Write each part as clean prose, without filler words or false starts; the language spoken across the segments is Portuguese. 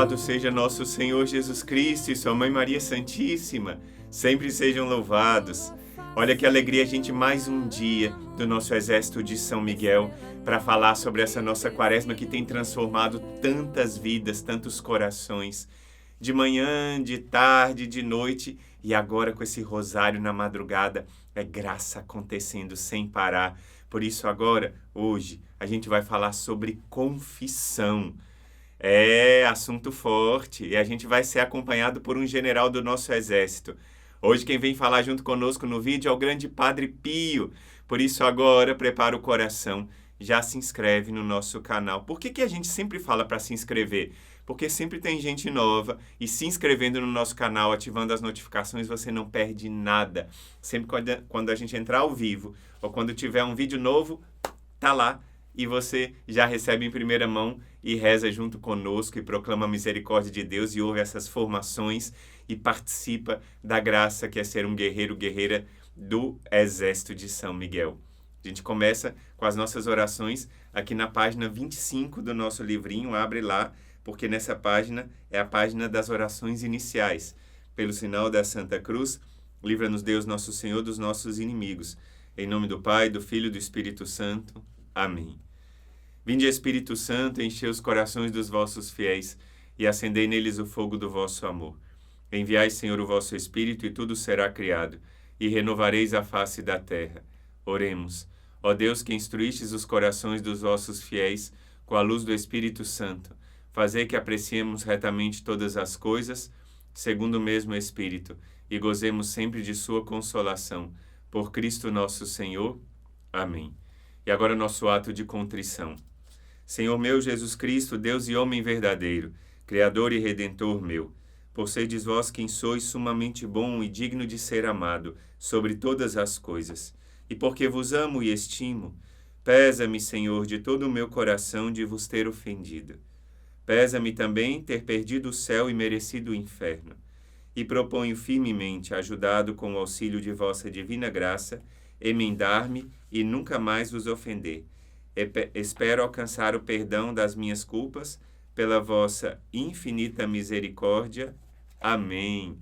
Louvado seja nosso Senhor Jesus Cristo e sua Mãe Maria Santíssima. Sempre sejam louvados. Olha que alegria a gente mais um dia do nosso Exército de São Miguel para falar sobre essa nossa quaresma que tem transformado tantas vidas, tantos corações. De manhã, de tarde, de noite e agora com esse rosário na madrugada, é graça acontecendo sem parar. Por isso agora, hoje, a gente vai falar sobre confissão. É assunto forte e a gente vai ser acompanhado por um general do nosso exército. Hoje quem vem falar junto conosco no vídeo é o grande Padre Pio. Por isso agora prepara o coração, já se inscreve no nosso canal. Por que a gente sempre fala para se inscrever? Porque sempre tem gente nova e se inscrevendo no nosso canal, ativando as notificações, você não perde nada. Sempre quando a gente entrar ao vivo ou quando tiver um vídeo novo, tá lá. E você já recebe em primeira mão e reza junto conosco e proclama a misericórdia de Deus e ouve essas formações e participa da graça que é ser um guerreiro, guerreira do Exército de São Miguel. A gente começa com as nossas orações aqui na página 25 do nosso livrinho. Abre lá, porque nessa página é a página das orações iniciais. Pelo sinal da Santa Cruz, livra-nos Deus nosso Senhor dos nossos inimigos. Em nome do Pai, do Filho e do Espírito Santo. Amém. Vinde, Espírito Santo, enchei os corações dos vossos fiéis e acendei neles o fogo do vosso amor. Enviai, Senhor, o vosso Espírito e tudo será criado, e renovareis a face da terra. Oremos. Ó Deus, que instruístes os corações dos vossos fiéis com a luz do Espírito Santo, fazei que apreciemos retamente todas as coisas, segundo o mesmo Espírito, e gozemos sempre de sua consolação. Por Cristo nosso Senhor. Amém. E agora nosso ato de contrição. Senhor meu Jesus Cristo, Deus e homem verdadeiro, Criador e Redentor meu, por serdes vós quem sois sumamente bom e digno de ser amado sobre todas as coisas, e porque vos amo e estimo, pesa-me, Senhor, de todo o meu coração de vos ter ofendido. Pesa-me também ter perdido o céu e merecido o inferno, e proponho firmemente, ajudado com o auxílio de vossa divina graça, emendar-me e nunca mais vos ofender. Espero alcançar o perdão das minhas culpas pela vossa infinita misericórdia. Amém.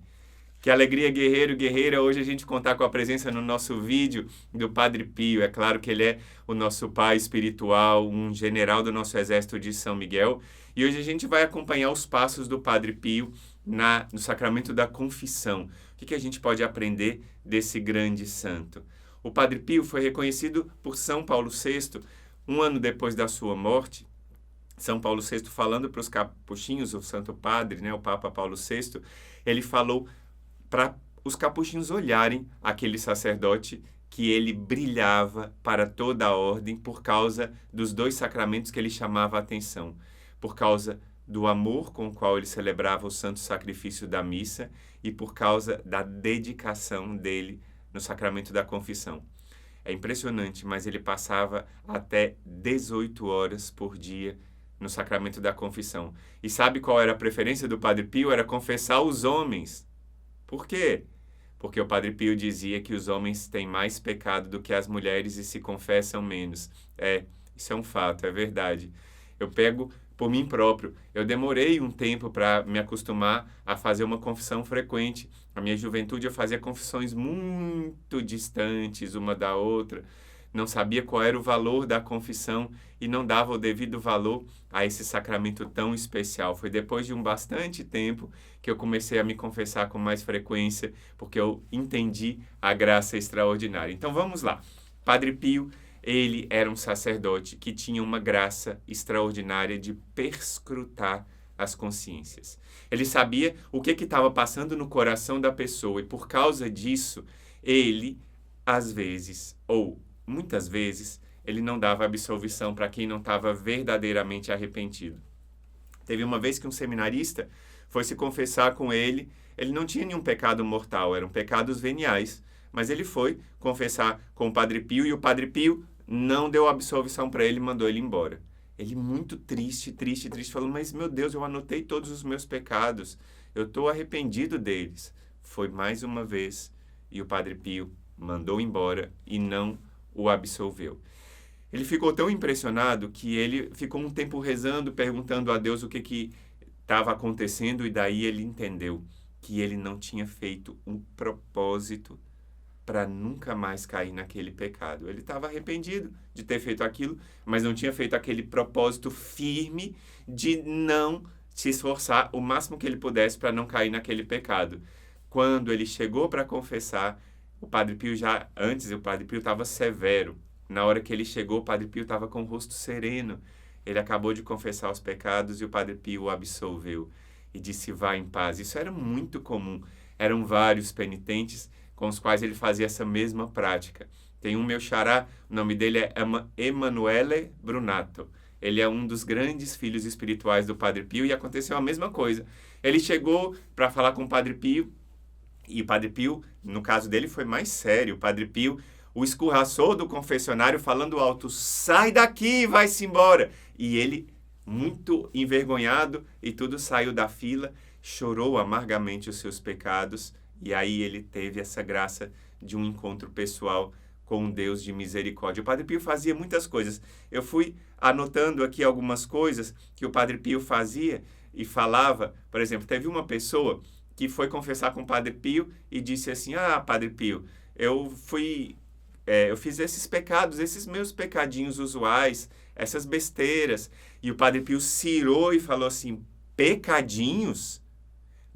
Que alegria, guerreiro, guerreira, hoje a gente contar com a presença no nosso vídeo do Padre Pio. É claro que ele é o nosso pai espiritual, um general do nosso exército de São Miguel. E hoje a gente vai acompanhar os passos do Padre Pio no sacramento da confissão. O que a gente pode aprender desse grande santo? O Padre Pio foi reconhecido por São Paulo VI, um ano depois da sua morte. São Paulo VI, falando para os capuchinhos, o Santo Padre, o Papa Paulo VI, ele falou para os capuchinhos olharem aquele sacerdote que ele brilhava para toda a ordem por causa dos dois sacramentos que ele chamava a atenção, por causa do amor com o qual ele celebrava o santo sacrifício da missa e por causa da dedicação dele no sacramento da confissão. É impressionante, mas ele passava até 18 horas por dia no sacramento da confissão. E sabe qual era a preferência do Padre Pio? Era confessar os homens. Por quê? Porque o Padre Pio dizia que os homens têm mais pecado do que as mulheres e se confessam menos. Isso é um fato, é verdade. Eu pego por mim próprio. Eu demorei um tempo para me acostumar a fazer uma confissão frequente. Na minha juventude eu fazia confissões muito distantes uma da outra. Não sabia qual era o valor da confissão e não dava o devido valor a esse sacramento tão especial. Foi depois de bastante tempo que eu comecei a me confessar com mais frequência, porque eu entendi a graça extraordinária. Então vamos lá. Padre Pio, ele era um sacerdote que tinha uma graça extraordinária de perscrutar as consciências. Ele sabia o que estava passando no coração da pessoa e por causa disso, ele, às vezes, ou muitas vezes, ele não dava absolvição para quem não estava verdadeiramente arrependido. Teve uma vez que um seminarista foi se confessar com ele não tinha nenhum pecado mortal, eram pecados veniais, mas ele foi confessar com o Padre Pio e o Padre Pio não deu absolvição para ele e mandou ele embora. Ele muito triste, falou, mas meu Deus, eu anotei todos os meus pecados, eu estou arrependido deles. Foi mais uma vez e o Padre Pio mandou embora e não o absolveu. Ele ficou tão impressionado que ele ficou um tempo rezando, perguntando a Deus o que estava acontecendo e daí ele entendeu que ele não tinha feito um propósito para nunca mais cair naquele pecado. Ele estava arrependido de ter feito aquilo, mas não tinha feito aquele propósito firme de não se esforçar o máximo que ele pudesse para não cair naquele pecado. Quando ele chegou para confessar, o Padre Pio o Padre Pio estava severo. Na hora que ele chegou, o Padre Pio estava com o rosto sereno. Ele acabou de confessar os pecados e o Padre Pio o absolveu e disse: vá em paz. Isso era muito comum. Eram vários penitentes com os quais ele fazia essa mesma prática. Tem um meu xará, o nome dele é Emanuele Brunato. Ele é um dos grandes filhos espirituais do Padre Pio e aconteceu a mesma coisa. Ele chegou para falar com o Padre Pio e o Padre Pio, no caso dele, foi mais sério. O Padre Pio o escorraçou do confessionário falando alto: sai daqui, vai-se embora. E ele, muito envergonhado e tudo, saiu da fila, chorou amargamente os seus pecados e aí ele teve essa graça de um encontro pessoal com um Deus de misericórdia. O Padre Pio fazia muitas coisas. Eu fui anotando aqui algumas coisas que o Padre Pio fazia e falava. Por exemplo, teve uma pessoa que foi confessar com o Padre Pio e disse assim: Padre Pio, eu fiz esses pecados, esses meus pecadinhos usuais, essas besteiras. E o Padre Pio cirou e falou assim: pecadinhos?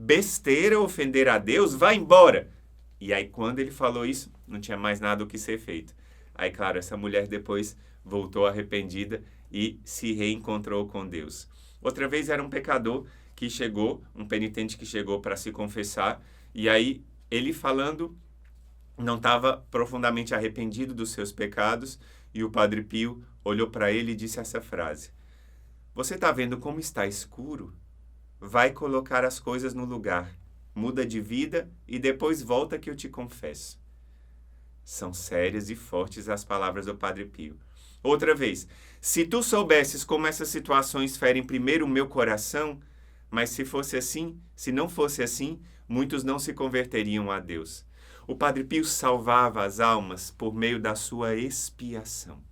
Besteira ofender a Deus? Vai embora! E aí, quando ele falou isso, não tinha mais nada o que ser feito. Aí, claro, essa mulher depois voltou arrependida e se reencontrou com Deus. Outra vez era um pecador que chegou, um penitente que chegou para se confessar, e aí ele falando não estava profundamente arrependido dos seus pecados, e o Padre Pio olhou para ele e disse essa frase: você está vendo como está escuro? Vai colocar as coisas no lugar, muda de vida e depois volta que eu te confesso. São sérias e fortes as palavras do Padre Pio. Outra vez: se tu soubesses como essas situações ferem primeiro o meu coração, mas se não fosse assim, muitos não se converteriam a Deus. O Padre Pio salvava as almas por meio da sua expiação.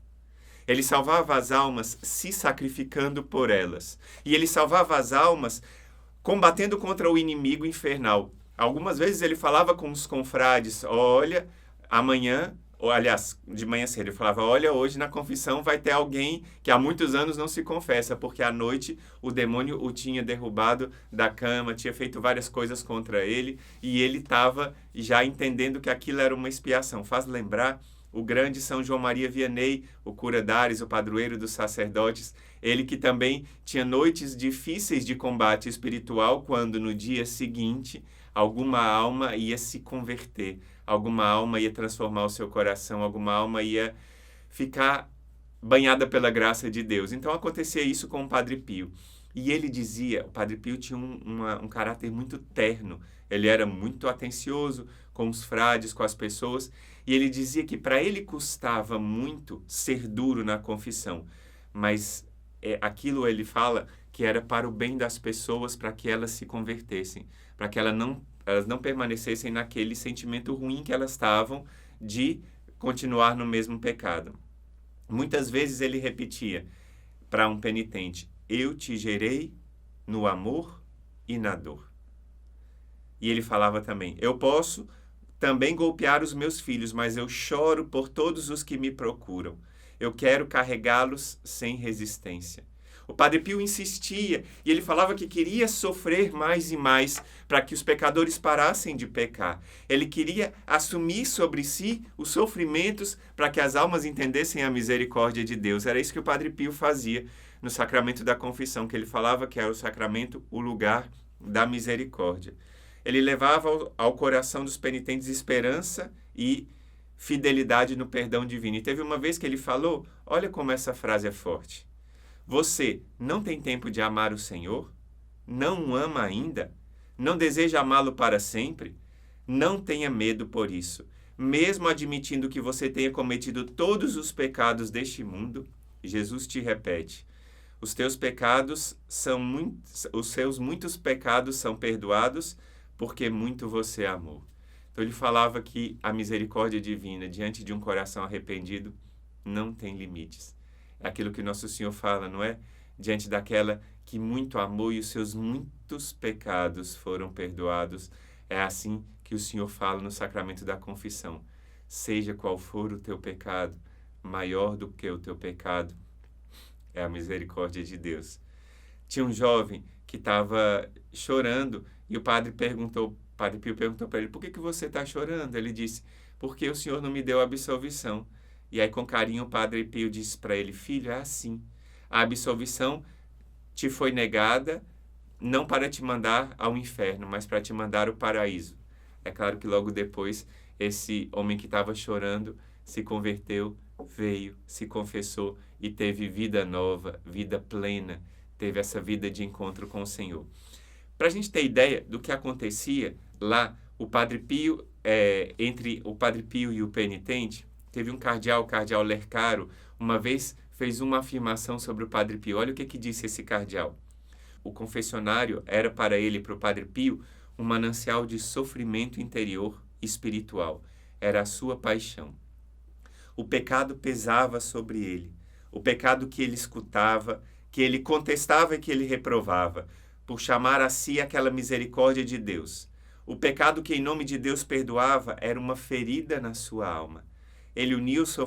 Ele salvava as almas se sacrificando por elas. E ele salvava as almas combatendo contra o inimigo infernal. Algumas vezes ele falava com os confrades: olha, amanhã, ou aliás, de manhã cedo, ele falava: olha, hoje na confissão vai ter alguém que há muitos anos não se confessa, porque à noite o demônio o tinha derrubado da cama, tinha feito várias coisas contra ele, e ele estava já entendendo que aquilo era uma expiação. Faz lembrar o grande São João Maria Vianney, o cura d'Ares, o padroeiro dos sacerdotes, ele que também tinha noites difíceis de combate espiritual, quando no dia seguinte alguma alma ia se converter, alguma alma ia transformar o seu coração, alguma alma ia ficar banhada pela graça de Deus. Então acontecia isso com o Padre Pio. E ele dizia, o Padre Pio tinha um caráter muito terno, ele era muito atencioso com os frades, com as pessoas, e ele dizia que para ele custava muito ser duro na confissão, mas aquilo ele fala que era para o bem das pessoas, para que elas se convertessem, para que elas não permanecessem naquele sentimento ruim que elas estavam de continuar no mesmo pecado. Muitas vezes ele repetia para um penitente: eu te gerei no amor e na dor. E ele falava também: eu posso também golpear os meus filhos, mas eu choro por todos os que me procuram. Eu quero carregá-los sem resistência. O Padre Pio insistia e ele falava que queria sofrer mais e mais para que os pecadores parassem de pecar. Ele queria assumir sobre si os sofrimentos para que as almas entendessem a misericórdia de Deus. Era isso que o Padre Pio fazia no sacramento da confissão, que ele falava que era o sacramento, o lugar da misericórdia. Ele levava ao coração dos penitentes esperança e fidelidade no perdão divino. E teve uma vez que ele falou, olha como essa frase é forte: você não tem tempo de amar o Senhor? Não o ama ainda? Não deseja amá-lo para sempre? Não tenha medo por isso. Mesmo admitindo que você tenha cometido todos os pecados deste mundo, Jesus te repete: os teus pecados os seus muitos pecados são perdoados, porque muito você amou. Então ele falava que a misericórdia divina diante de um coração arrependido não tem limites. É aquilo que Nosso Senhor fala, não é? diante daquela que muito amou e os seus muitos pecados foram perdoados. É assim que o Senhor fala no sacramento da confissão. Seja qual for o teu pecado, maior do que o teu pecado é a misericórdia de Deus. Tinha um jovem que estava chorando e o Padre Pio perguntou para ele: por que você está chorando? Ele disse: porque o Senhor não me deu a absolvição. E aí, com carinho, o Padre Pio disse para ele: filho, é assim. A absolvição te foi negada não para te mandar ao inferno, mas para te mandar ao paraíso. É claro que logo depois, esse homem que estava chorando se converteu, veio, se confessou e teve vida nova, vida plena, teve essa vida de encontro com o Senhor. Para a gente ter ideia do que acontecia lá, o Padre Pio, entre o Padre Pio e o penitente, teve um cardeal, o cardeal Lercaro, uma vez fez uma afirmação sobre o Padre Pio. Olha o que disse esse cardeal. O confessionário era para ele, para o Padre Pio, um manancial de sofrimento interior espiritual. Era a sua paixão. O pecado pesava sobre ele. O pecado que ele escutava, que ele contestava e que ele reprovava, por chamar a si aquela misericórdia de Deus. O pecado que em nome de Deus perdoava era uma ferida na sua alma. Ele unia o seu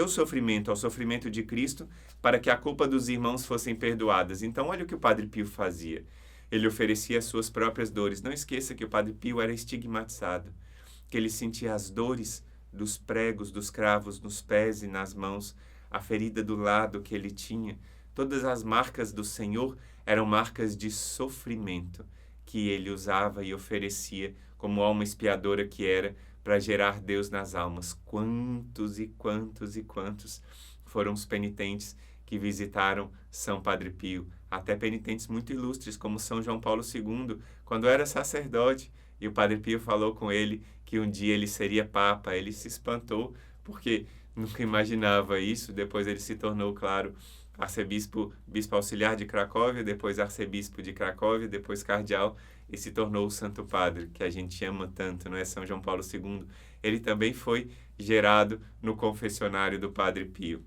sofrimento ao sofrimento de Cristo para que a culpa dos irmãos fossem perdoadas. Então, olha o que o Padre Pio fazia. Ele oferecia as suas próprias dores. Não esqueça que o Padre Pio era estigmatizado, que ele sentia as dores dos pregos, dos cravos nos pés e nas mãos, a ferida do lado que ele tinha. Todas as marcas do Senhor eram marcas de sofrimento que ele usava e oferecia como alma expiadora que era, para gerar Deus nas almas. Quantos e quantos e quantos foram os penitentes que visitaram São Padre Pio, até penitentes muito ilustres, como São João Paulo II, quando era sacerdote, e o Padre Pio falou com ele que um dia ele seria Papa. Ele se espantou, porque nunca imaginava isso. Depois ele se tornou, claro, bispo auxiliar de Cracóvia, depois arcebispo de Cracóvia, depois cardeal, e se tornou o Santo Padre, que a gente ama tanto, não é? São João Paulo II. Ele também foi gerado no confessionário do Padre Pio.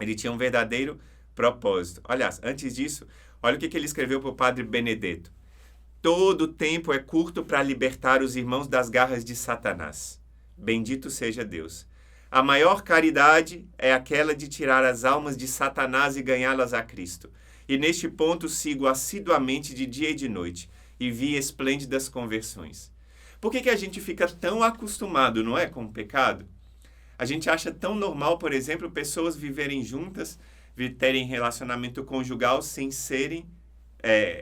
Ele tinha um verdadeiro propósito. Aliás, antes disso, olha o que ele escreveu para o Padre Benedetto. Todo tempo é curto para libertar os irmãos das garras de Satanás. Bendito seja Deus. A maior caridade é aquela de tirar as almas de Satanás e ganhá-las a Cristo. E neste ponto sigo assiduamente de dia e de noite, e vi esplêndidas conversões. Por que a gente fica tão acostumado, não é, com o pecado? A gente acha tão normal, por exemplo, pessoas viverem juntas, terem relacionamento conjugal sem serem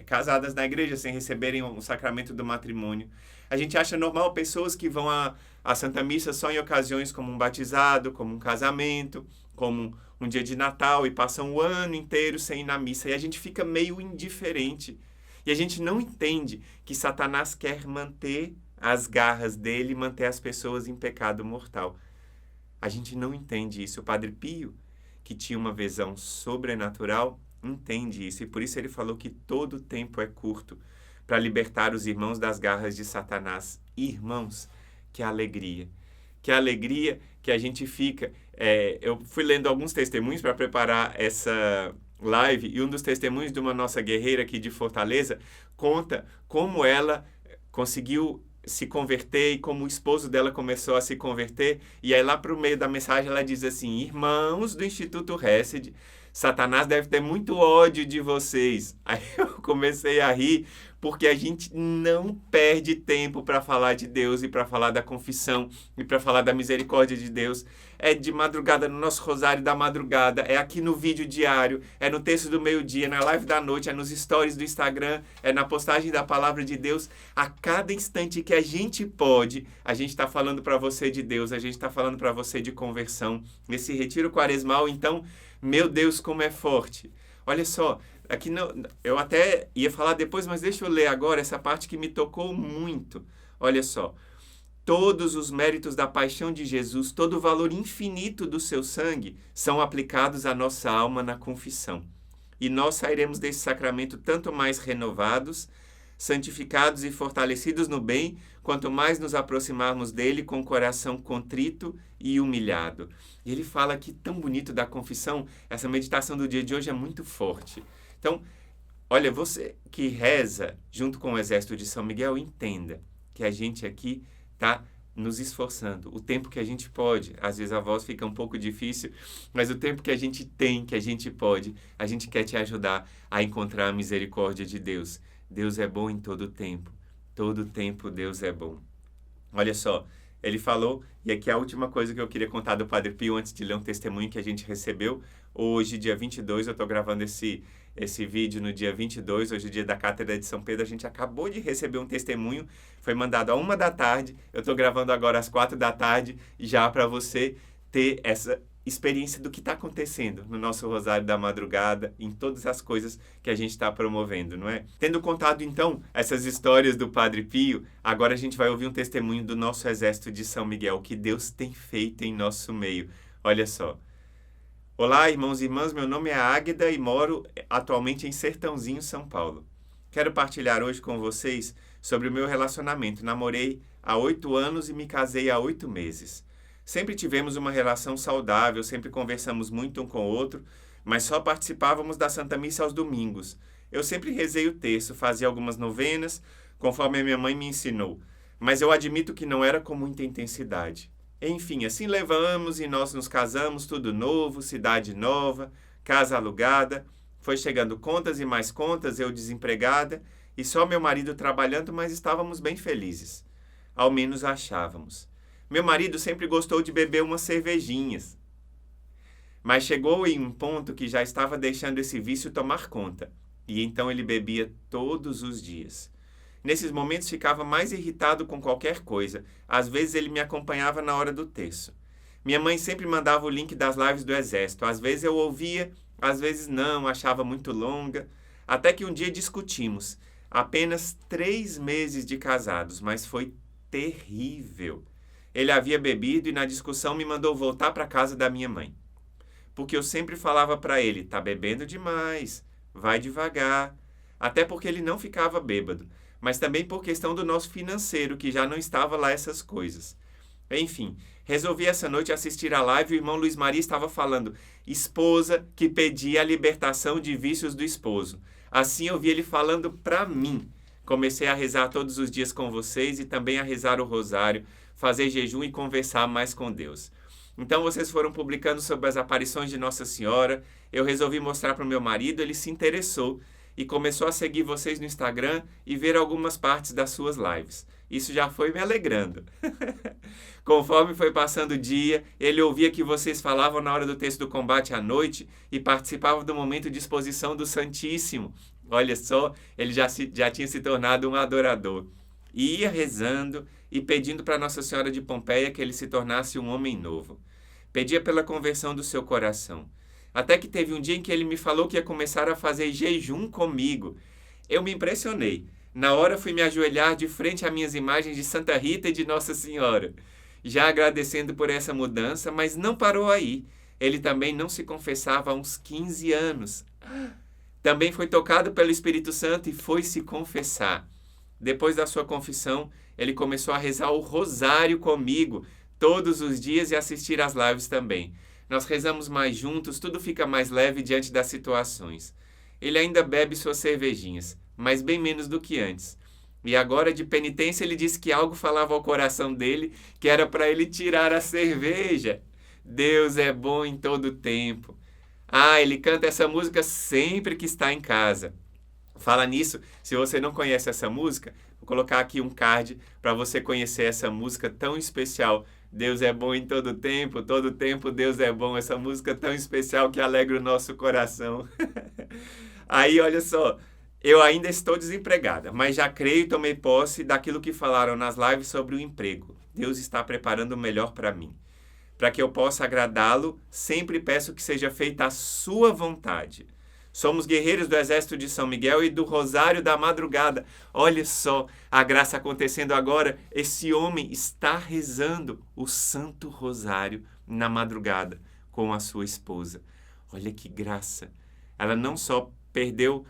casadas na igreja, sem receberem o sacramento do matrimônio. A gente acha normal pessoas que vão à Santa Missa só em ocasiões como um batizado, como um casamento, como um dia de Natal, e passam o ano inteiro sem ir na missa. E a gente fica meio indiferente. E a gente não entende que Satanás quer manter as garras dele, manter as pessoas em pecado mortal. A gente não entende isso. O Padre Pio, que tinha uma visão sobrenatural, entende isso. E por isso ele falou que todo tempo é curto para libertar os irmãos das garras de Satanás. Irmãos, que alegria. Que alegria que a gente fica. Eu fui lendo alguns testemunhos para preparar essa live, e um dos testemunhos de uma nossa guerreira aqui de Fortaleza conta como ela conseguiu se converter e como o esposo dela começou a se converter. E aí lá para o meio da mensagem ela diz assim: irmãos do Instituto Hesed, Satanás deve ter muito ódio de vocês. Aí eu comecei a rir, porque a gente não perde tempo para falar de Deus e para falar da confissão e para falar da misericórdia de Deus. É de madrugada no nosso rosário da madrugada, é aqui no vídeo diário, é no texto do meio-dia, na live da noite, é nos stories do Instagram, é na postagem da Palavra de Deus. A cada instante que a gente pode, a gente está falando para você de Deus, a gente está falando para você de conversão. Esse retiro quaresmal, então, meu Deus, como é forte. Olha só, aqui eu até ia falar depois, mas deixa eu ler agora essa parte que me tocou muito. Olha só. Todos os méritos da paixão de Jesus, todo o valor infinito do seu sangue são aplicados à nossa alma na confissão. E nós sairemos desse sacramento tanto mais renovados, santificados e fortalecidos no bem, quanto mais nos aproximarmos dele com o coração contrito e humilhado. E ele fala aqui tão bonito da confissão, essa meditação do dia de hoje é muito forte. Então, olha, você que reza junto com o exército de São Miguel, entenda que a gente aqui está nos esforçando, o tempo que a gente pode. Às vezes a voz fica um pouco difícil, mas o tempo que a gente tem, que a gente pode, a gente quer te ajudar a encontrar a misericórdia de Deus. Deus é bom em todo tempo Deus é bom. Olha só, ele falou, e aqui é a última coisa que eu queria contar do Padre Pio antes de ler um testemunho que a gente recebeu. Hoje, dia 22, eu estou gravando esse vídeo no dia 22, hoje é o dia da Cátedra de São Pedro. A gente acabou de receber um testemunho, foi mandado à 13h, eu estou gravando agora às 16h, já para você ter essa experiência do que está acontecendo no nosso Rosário da Madrugada, em todas as coisas que a gente está promovendo, não é? Tendo contado, então, essas histórias do Padre Pio, agora a gente vai ouvir um testemunho do nosso exército de São Miguel, que Deus tem feito em nosso meio. Olha só. Olá, irmãos e irmãs, meu nome é Águeda e moro atualmente em Sertãozinho, São Paulo. Quero partilhar hoje com vocês sobre o meu relacionamento. Namorei há 8 anos e me casei há 8 meses. Sempre tivemos uma relação saudável, sempre conversamos muito um com o outro, mas só participávamos da Santa Missa aos domingos. Eu sempre rezei o terço, fazia algumas novenas, conforme a minha mãe me ensinou, mas eu admito que não era com muita intensidade. Enfim, assim levamos e nós nos casamos, tudo novo, cidade nova, casa alugada. Foi chegando contas e mais contas, eu desempregada, e só meu marido trabalhando, mas estávamos bem felizes. Ao menos achávamos. Meu marido sempre gostou de beber umas cervejinhas, mas chegou em um ponto que já estava deixando esse vício tomar conta, e então ele bebia todos os dias. Nesses momentos ficava mais irritado com qualquer coisa, às vezes ele me acompanhava na hora do terço. Minha mãe sempre mandava o link das lives do Exército, às vezes eu ouvia, às vezes não, achava muito longa, até que um dia discutimos, apenas 3 meses de casados, mas foi terrível. Ele havia bebido e na discussão me mandou voltar para a casa da minha mãe. Porque eu sempre falava para ele, tá bebendo demais, vai devagar. Até porque ele não ficava bêbado, mas também por questão do nosso financeiro, que já não estava lá essas coisas. Enfim, resolvi essa noite assistir a live e o irmão Luiz Maria estava falando, esposa que pedia a libertação de vícios do esposo. Assim eu vi ele falando para mim. Comecei a rezar todos os dias com vocês e também a rezar o rosário, fazer jejum e conversar mais com Deus. Então vocês foram publicando sobre as aparições de Nossa Senhora, eu resolvi mostrar para o meu marido, ele se interessou e começou a seguir vocês no Instagram e ver algumas partes das suas lives. Isso já foi me alegrando. Conforme foi passando o dia, ele ouvia que vocês falavam na hora do texto do combate à noite e participava do momento de exposição do Santíssimo. Olha só, ele já tinha se tornado um adorador. E ia rezando e pedindo para Nossa Senhora de Pompeia que ele se tornasse um homem novo. Pedia pela conversão do seu coração. Até que teve um dia em que ele me falou que ia começar a fazer jejum comigo. Eu me impressionei. Na hora fui me ajoelhar de frente às minhas imagens de Santa Rita e de Nossa Senhora, já agradecendo por essa mudança, mas não parou aí. Ele também não se confessava há uns 15 anos. Também foi tocado pelo Espírito Santo e foi se confessar. Depois da sua confissão, ele começou a rezar o rosário comigo todos os dias e assistir às lives também. Nós rezamos mais juntos, tudo fica mais leve diante das situações. Ele ainda bebe suas cervejinhas, mas bem menos do que antes. E agora, de penitência, ele disse que algo falava ao coração dele que era para ele tirar a cerveja. Deus é bom em todo tempo. Ele canta essa música sempre que está em casa. Fala nisso, se você não conhece essa música, vou colocar aqui um card para você conhecer essa música tão especial. Deus é bom em todo tempo Deus é bom. Essa música tão especial que alegra o nosso coração. Aí, olha só, eu ainda estou desempregada, mas já creio e tomei posse daquilo que falaram nas lives sobre o emprego. Deus está preparando o melhor para mim. Para que eu possa agradá-lo, sempre peço que seja feita a sua vontade. Somos guerreiros do Exército de São Miguel e do Rosário da Madrugada. Olha só a graça acontecendo agora. Esse homem está rezando o Santo Rosário na madrugada com a sua esposa. Olha que graça. Ela não só perdeu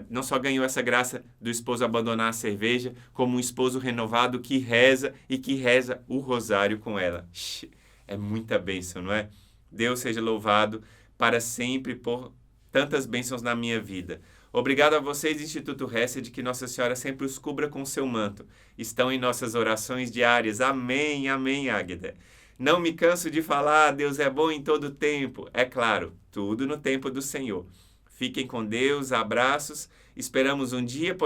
não só ganhou essa graça do esposo abandonar a cerveja, como um esposo renovado que reza e que reza o rosário com ela. É muita bênção, não é? Deus seja louvado para sempre por tantas bênçãos na minha vida. Obrigado a vocês, Instituto Hesed, que Nossa Senhora sempre os cubra com seu manto. Estão em nossas orações diárias. Amém, amém, Águeda. Não me canso de falar, Deus é bom em todo tempo. É claro, tudo no tempo do Senhor. Fiquem com Deus, abraços. Esperamos um dia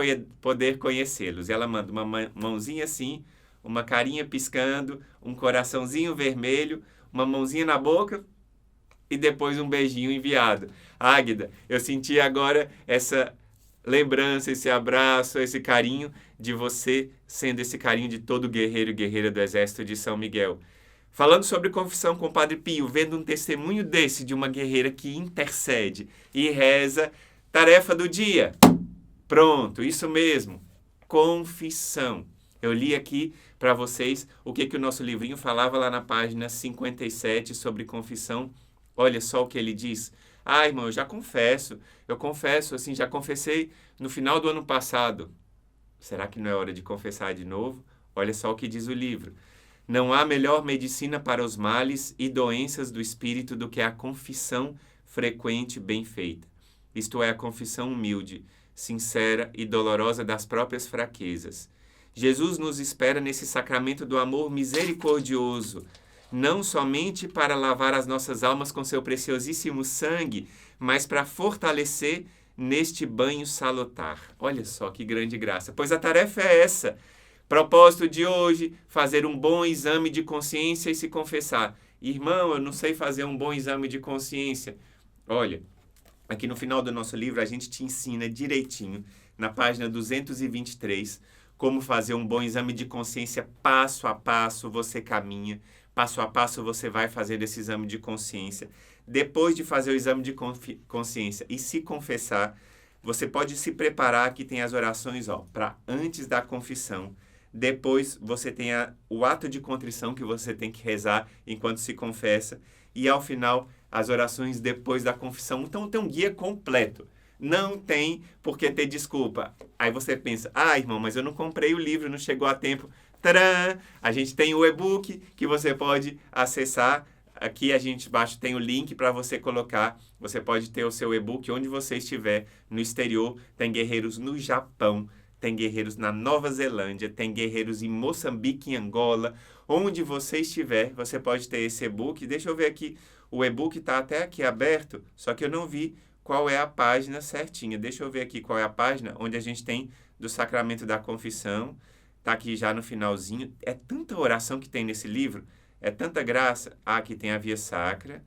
poder conhecê-los. E ela manda uma mãozinha assim, uma carinha piscando, um coraçãozinho vermelho, uma mãozinha na boca e depois um beijinho enviado. Águeda, eu senti agora essa lembrança, esse abraço, esse carinho de você sendo esse carinho de todo guerreiro e guerreira do Exército de São Miguel. Falando sobre confissão com o Padre Pio, vendo um testemunho desse de uma guerreira que intercede e reza, tarefa do dia. Pronto, isso mesmo, confissão. Eu li aqui para vocês o que o nosso livrinho falava lá na página 57 sobre confissão. Olha só o que ele diz. Ah, irmão, eu confesso, assim, já confessei no final do ano passado. Será que não é hora de confessar de novo? Olha só o que diz o livro. Não há melhor medicina para os males e doenças do espírito do que a confissão frequente e bem feita. Isto é, a confissão humilde, sincera e dolorosa das próprias fraquezas. Jesus nos espera nesse sacramento do amor misericordioso, não somente para lavar as nossas almas com seu preciosíssimo sangue, mas para fortalecer neste banho salutar. Olha só que grande graça. Pois a tarefa é essa. Propósito de hoje, fazer um bom exame de consciência e se confessar. Irmão, eu não sei fazer um bom exame de consciência. Olha, aqui no final do nosso livro a gente te ensina direitinho, na página 223, como fazer um bom exame de consciência passo a passo, você caminha. Passo a passo você vai fazer esse exame de consciência. Depois de fazer o exame de consciência e se confessar, você pode se preparar, que tem as orações para antes da confissão. Depois você tem o ato de contrição que você tem que rezar enquanto se confessa. E ao final, as orações depois da confissão. Então tem um guia completo. Não tem por que ter desculpa. Aí você pensa, irmão, mas eu não comprei o livro, não chegou a tempo. Tcharam! A gente tem o e-book que você pode acessar. Aqui a gente embaixo tem o link para você colocar. Você pode ter o seu e-book onde você estiver, no exterior. Tem guerreiros no Japão, tem guerreiros na Nova Zelândia, tem guerreiros em Moçambique, em Angola. Onde você estiver, você pode ter esse e-book. Deixa eu ver aqui, o e-book está até aqui aberto, só que eu não vi qual é a página certinha. Deixa eu ver aqui qual é a página onde a gente tem do Sacramento da Confissão. Está aqui já no finalzinho. É tanta oração que tem nesse livro, é tanta graça. Aqui tem a Via Sacra.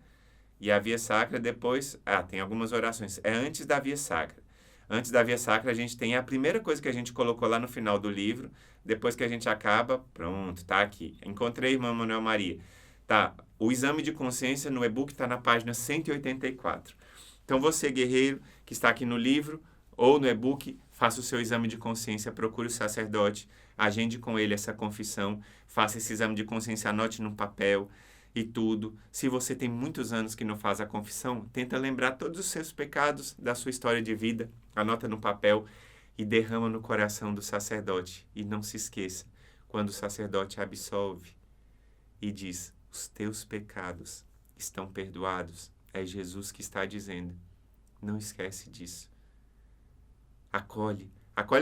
E a Via Sacra depois... tem algumas orações. É antes da Via Sacra. Antes da Via Sacra a gente tem a primeira coisa que a gente colocou lá no final do livro. Depois que a gente acaba, pronto, tá aqui. Encontrei, irmã Manuel Maria. Tá, o exame de consciência no e-book está na página 184. Então você, guerreiro, que está aqui no livro ou no e-book, faça o seu exame de consciência, procure o sacerdote, agende com ele essa confissão, faça esse exame de consciência, anote no papel e tudo. Se você tem muitos anos que não faz a confissão, tenta lembrar todos os seus pecados da sua história de vida, anota no papel e derrama no coração do sacerdote. E não se esqueça, quando o sacerdote absolve e diz, os teus pecados estão perdoados, é Jesus que está dizendo. Não esquece disso. Acolhe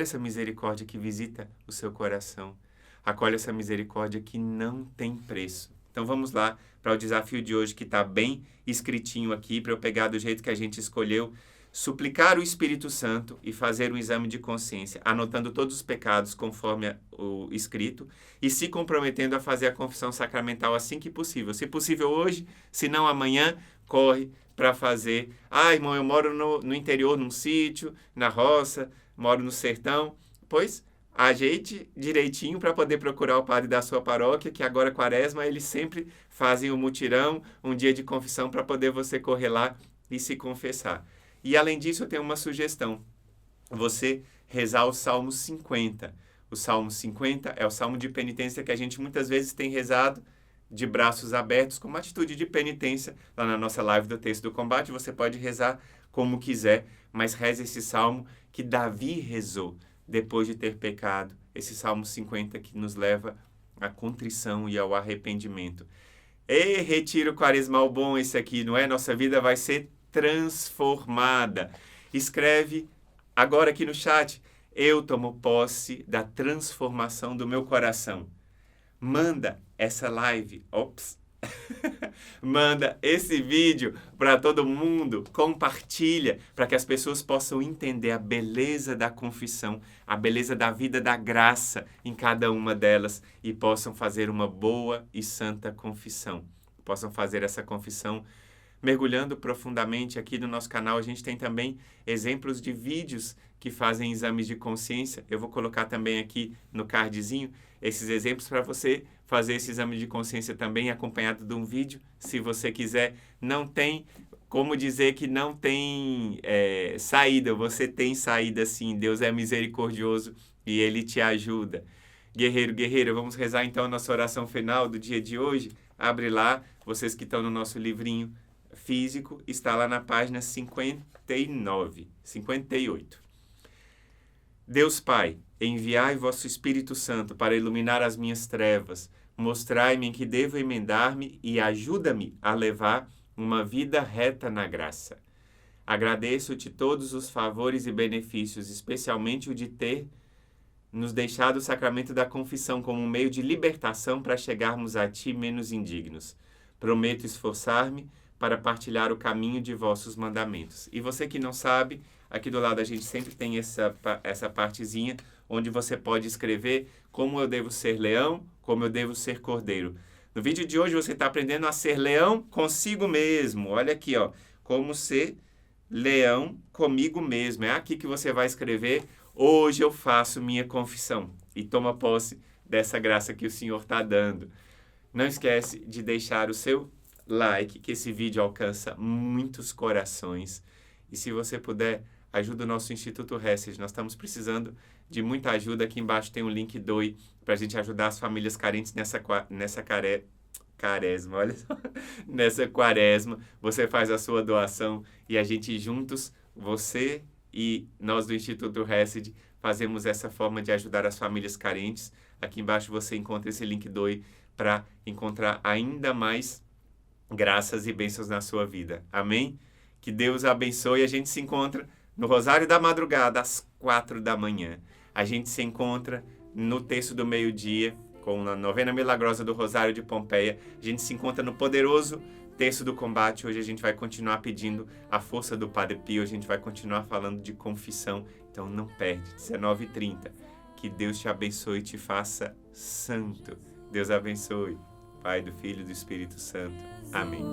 essa misericórdia que visita o seu coração. Acolhe essa misericórdia que não tem preço. Então vamos lá para o desafio de hoje que está bem escritinho aqui, para eu pegar do jeito que a gente escolheu. Suplicar o Espírito Santo e fazer um exame de consciência, anotando todos os pecados conforme o escrito e se comprometendo a fazer a confissão sacramental assim que possível. Se possível hoje, se não amanhã, corre para fazer. Irmão, eu moro no interior, num sítio, na roça, moro no sertão. Pois ajeite direitinho para poder procurar o padre da sua paróquia, que agora quaresma, eles sempre fazem um mutirão, um dia de confissão para poder você correr lá e se confessar. E além disso, eu tenho uma sugestão. Você rezar o Salmo 50. O Salmo 50 é o salmo de penitência que a gente muitas vezes tem rezado de braços abertos, como atitude de penitência. Lá na nossa live do Texto do Combate, você pode rezar como quiser, mas reze esse salmo que Davi rezou depois de ter pecado. Esse Salmo 50 que nos leva à contrição e ao arrependimento. Ei, retiro quaresmal bom esse aqui, não é? Nossa vida vai ser transformada. Escreve agora aqui no chat. Eu tomo posse da transformação do meu coração. Manda essa live, manda esse vídeo para todo mundo, compartilha, para que as pessoas possam entender a beleza da confissão, a beleza da vida da graça em cada uma delas e possam fazer uma boa e santa confissão. Possam fazer essa confissão mergulhando profundamente. Aqui no nosso canal a gente tem também exemplos de vídeos que fazem exames de consciência. Eu vou colocar também aqui no cardzinho esses exemplos para você fazer esse exame de consciência também acompanhado de um vídeo. Se você quiser, não tem como dizer que não tem saída. Você tem saída sim. Deus é misericordioso e Ele te ajuda. Guerreiro, guerreira, vamos rezar então a nossa oração final do dia de hoje. Abre lá, vocês que estão no nosso livrinho físico, está lá na página 58. Deus Pai, enviai vosso Espírito Santo para iluminar as minhas trevas, mostrai-me em que devo emendar-me e ajuda-me a levar uma vida reta na graça. Agradeço-te todos os favores e benefícios, especialmente o de ter nos deixado o sacramento da confissão como um meio de libertação para chegarmos a Ti menos indignos. Prometo esforçar-me para partilhar o caminho de vossos mandamentos. E você que não sabe, aqui do lado a gente sempre tem essa partezinha onde você pode escrever como eu devo ser leão, como eu devo ser cordeiro. No vídeo de hoje você está aprendendo a ser leão consigo mesmo. Olha aqui, ó, como ser leão comigo mesmo. É aqui que você vai escrever: hoje eu faço minha confissão. E toma posse dessa graça que o Senhor está dando. Não esquece de deixar o seu like, que esse vídeo alcança muitos corações. E se você puder, ajuda o nosso Instituto Hesed. Nós estamos precisando de muita ajuda. Aqui embaixo tem um link doe para a gente ajudar as famílias carentes nessa quaresma. Olha só. Nessa quaresma, você faz a sua doação e a gente juntos, você e nós do Instituto Hesed, fazemos essa forma de ajudar as famílias carentes. Aqui embaixo você encontra esse link doe para encontrar ainda mais graças e bênçãos na sua vida. Amém? Que Deus abençoe. A gente se encontra no Rosário da Madrugada, às 4 da manhã. A gente se encontra no Terço do Meio-Dia, com a Novena Milagrosa do Rosário de Pompeia. A gente se encontra no poderoso Terço do Combate. Hoje a gente vai continuar pedindo a força do Padre Pio. A gente vai continuar falando de confissão. Então não perde, 19h30. Que Deus te abençoe e te faça santo. Deus abençoe. Pai, do Filho e do Espírito Santo. Amém.